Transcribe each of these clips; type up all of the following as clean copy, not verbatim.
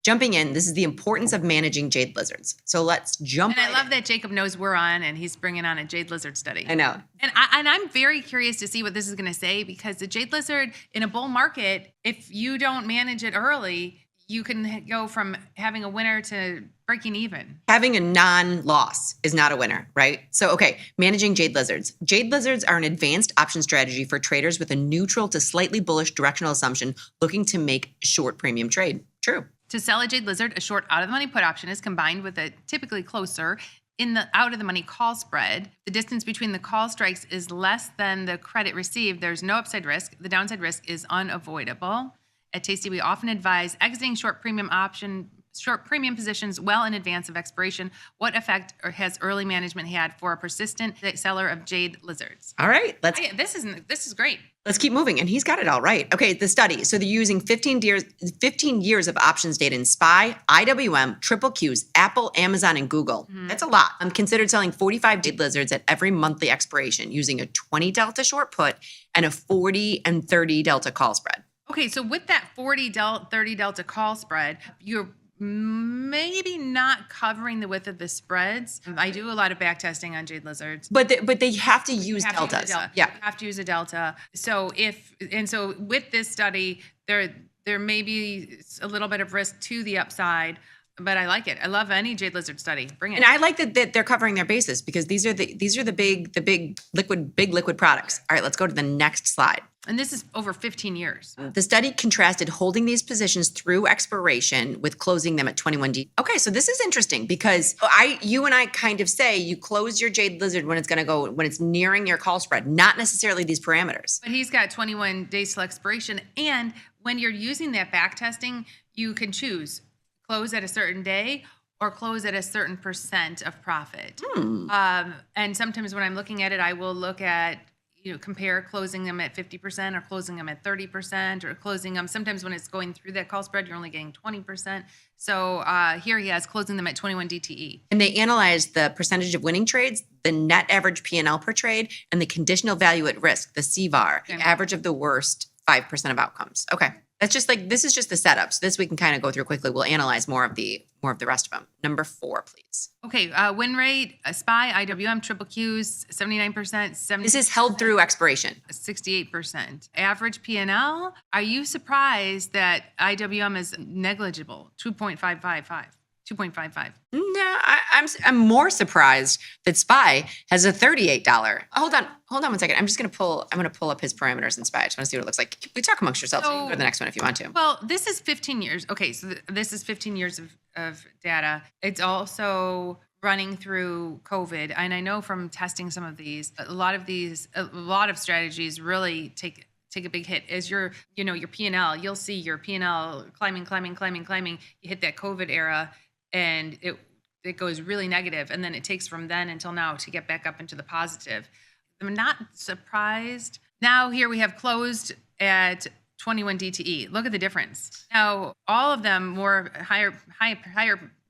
Jumping in, this is the importance of managing jade lizards. So let's jump And I love that Jacob knows we're on and he's bringing on a jade lizard study. I know. And I'm very curious to see what this is going to say, because the jade lizard in a bull market, if you don't manage it early, you can go from having a winner to breaking even. Having a non-loss is not a winner, right? So, okay, managing jade lizards. Jade lizards are an advanced option strategy for traders with a neutral to slightly bullish directional assumption looking to make short premium trade. True. To sell a jade lizard, a short out-of-the-money put option is combined with a typically closer in the out-of-the-money call spread. The distance between the call strikes is less than the credit received. There's no upside risk. The downside risk is unavoidable. At Tasty, we often advise exiting short premium positions well in advance of expiration. What effect has early management had for a persistent seller of jade lizards? All right, This is great. Let's keep moving. And he's got it all right. Okay, the study. So they're using 15 years of options data in SPY, IWM, Triple Qs, Apple, Amazon, and Google. That's a lot. I'm considered selling 45 jade lizards at every monthly expiration using a 20 delta short put and a 40 and 30 delta call spread. Okay, so with that 30 delta call spread, you're maybe not covering the width of the spreads. I do a lot of back testing on jade lizards. But they have to use deltas. Yeah, you have to use a delta. So with this study, there may be a little bit of risk to the upside, but I like it. I love any jade lizard study. Bring it. And I like that they're covering their bases, because these are the big liquid products. All right, let's go to the next slide. And this is over 15 years. The study contrasted holding these positions through expiration with closing them at 21D. Okay, so this is interesting, because you and I kind of say you close your jade lizard when it's nearing your call spread, not necessarily these parameters. But he's got 21 days till expiration. And when you're using that back testing, you can choose close at a certain day or close at a certain percent of profit. And sometimes when I'm looking at it, I will look at, compare closing them at 50% or closing them at 30% or closing them. Sometimes when it's going through that call spread, you're only getting 20%. So here he has closing them at 21 DTE. And they analyzed the percentage of winning trades, the net average P&L per trade, and the conditional value at risk, the CVAR, the average of the worst 5% of outcomes. Okay. That's just this is just the setup. So this we can kind of go through quickly. We'll analyze more of the rest of them. Number 4, please. Okay, win rate, SPY, IWM, Triple Qs, 79%. This is held through expiration. 68%. Average P&L, are you surprised that IWM is negligible? 2.555. 2.55. No, I'm more surprised that SPY has a $38. Hold on 1 second. I'm going to pull up his parameters in SPY. I just want to see what it looks like. We talk amongst yourselves. So you can go to the next one if you want to. Well, this is 15 years. Okay, so this is 15 years of data. It's also running through COVID. And I know from testing some of these, a lot of strategies really take a big hit. As your P&L, you'll see your P&L climbing. You hit that COVID era, and it goes really negative, and then it takes from then until now to get back up into the positive. I'm not surprised. Now here we have closed at 21 DTE. Look at the difference. Now all of them more higher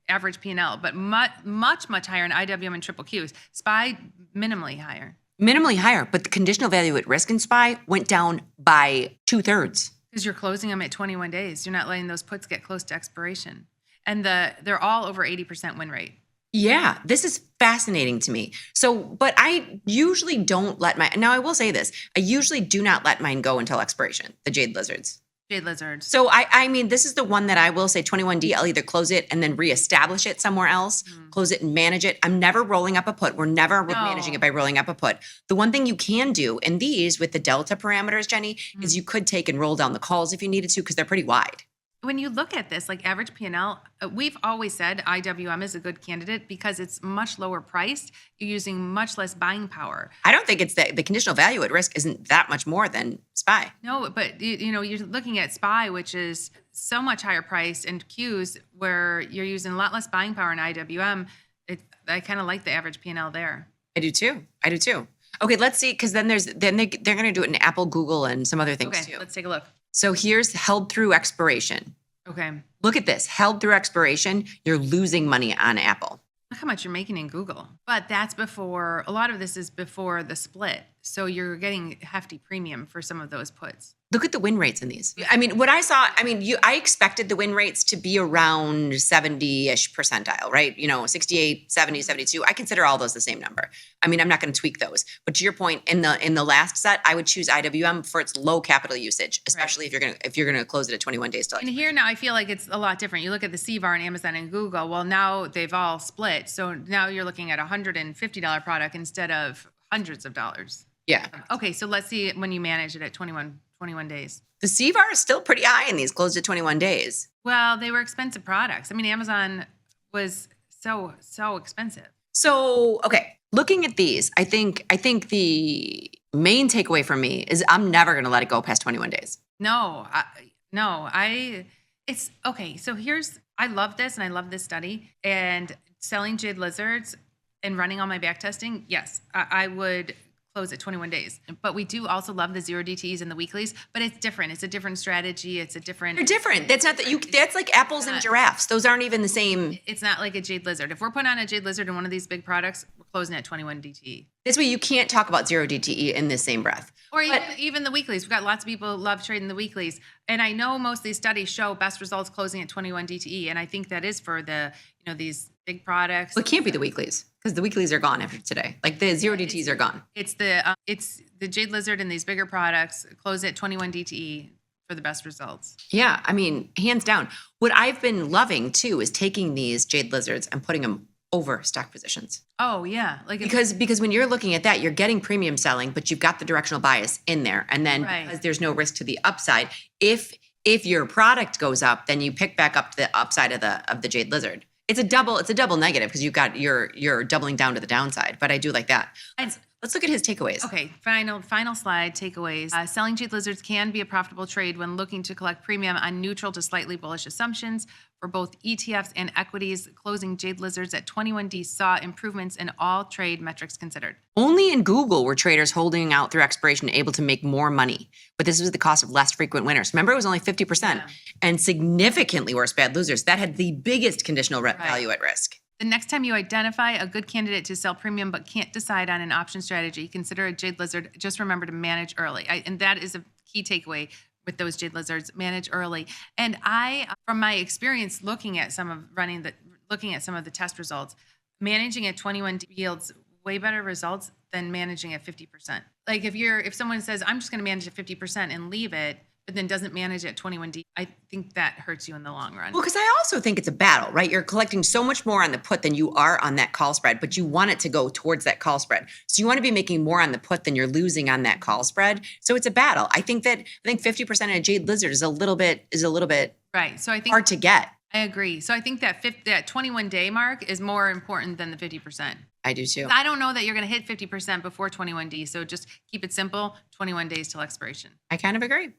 average P&L, but much higher in IWM and Triple Qs. SPY minimally higher. Minimally higher, but the conditional value at risk in SPY went down by 2/3. Because you're closing them at 21 days. You're not letting those puts get close to expiration. And they're all over 80% win rate. Yeah, this is fascinating to me. So, but I usually don't now I will say this, I usually do not let mine go until expiration, the jade lizards. Jade lizards. So I mean, this is the one that I will say 21D, I'll either close it and then reestablish it somewhere else, close it and manage it. I'm never rolling up a put. We're never managing it by rolling up a put. The one thing you can do in these with the delta parameters, Jenny, is you could take and roll down the calls if you needed to, because they're pretty wide. When you look at this, like average P&L, we've always said IWM is a good candidate because it's much lower priced. You're using much less buying power. I don't think it's that the conditional value at risk isn't that much more than SPY. No, but you're looking at SPY, which is so much higher priced, and Qs to you're using a lot less buying power in IWM. I kind of like the average P&L there. I do too. Okay, let's see, because then they're going to do it in Apple, Google, and some other things too. Let's take a look. So here's held through expiration. Okay. Look at this. Held through expiration, you're losing money on Apple. Look how much you're making in Google. But that's a lot of this is before the split. So you're getting hefty premium for some of those puts. Look at the win rates in these. I mean, what I saw, I expected the win rates to be around 70-ish percentile, right? 68, 70, 72. I consider all those the same number. I mean, I'm not going to tweak those. But to your point, in the last set, I would choose IWM for its low capital usage, especially if you're gonna close it at 21 days till. And here now I feel like it's a lot different. You look at the CVAR and Amazon and Google. Well, now they've all split. So now you're looking at $150 product instead of hundreds of dollars. Yeah. Okay, so let's see when you manage it at 21 days. The CVAR is still pretty high in these, closed at 21 days. Well, they were expensive products. I mean, Amazon was so expensive. So, okay, looking at these, I think the main takeaway for me is I'm never going to let it go past 21 days. It's okay. So I love this and I love this study, and selling jade lizards and running all my back testing. Yes, I would close at 21 days. But we do also love the 0 DTs and the weeklies, but it's different. It's a different strategy. It's a different. They're different. That's not that's like apples and giraffes. Those aren't even the same. It's not like a jade lizard. If we're putting on a jade lizard in one of these big products, we're closing at 21 DTE. This way you can't talk about 0 DTE in the same breath. Or even the weeklies. We've got lots of people who love trading the weeklies. And I know most of these studies show best results closing at 21 DTE. And I think that is for the, these big products. Well, it can't be the weeklies because the weeklies are gone after today. Like the 0 DTs are gone. It's the jade lizard and these bigger products close at 21 DTE for the best results. Yeah. I mean, hands down. What I've been loving too is taking these jade lizards and putting them over stock positions. Oh yeah. Because when you're looking at that, you're getting premium selling, but you've got the directional bias in there. And then because there's no risk to the upside, if your product goes up, then you pick back up to the upside of the jade lizard. It's a double negative because you're doubling down to the downside. But I do like that. Let's look at his takeaways. Okay, final slide, takeaways. Selling jade lizards can be a profitable trade when looking to collect premium on neutral to slightly bullish assumptions. For both ETFs and equities, closing jade lizards at 21D saw improvements in all trade metrics considered. Only in Google were traders holding out through expiration able to make more money. But this was at the cost of less frequent winners. Remember, it was only 50% and significantly worse bad losers. That had the biggest conditional value at risk. The next time you identify a good candidate to sell premium but can't decide on an option strategy, consider a jade lizard. Just remember to manage early. And that is a key takeaway with those jade lizards, manage early. And from my experience looking at some of the test results, managing at 21 yields way better results than managing at 50%. Like if someone says, I'm just going to manage at 50% and leave it, but then doesn't manage at 21D, I think that hurts you in the long run. Well, because I also think it's a battle, right? You're collecting so much more on the put than you are on that call spread, but you want it to go towards that call spread. So you want to be making more on the put than you're losing on that call spread. So it's a battle. I think 50% in a jade lizard is a little bit right. So I think hard to get. I agree. So I think that 21 day mark is more important than the 50%. I do too. I don't know that you're going to hit 50% before 21D. So just keep it simple, 21 days till expiration. I kind of agree.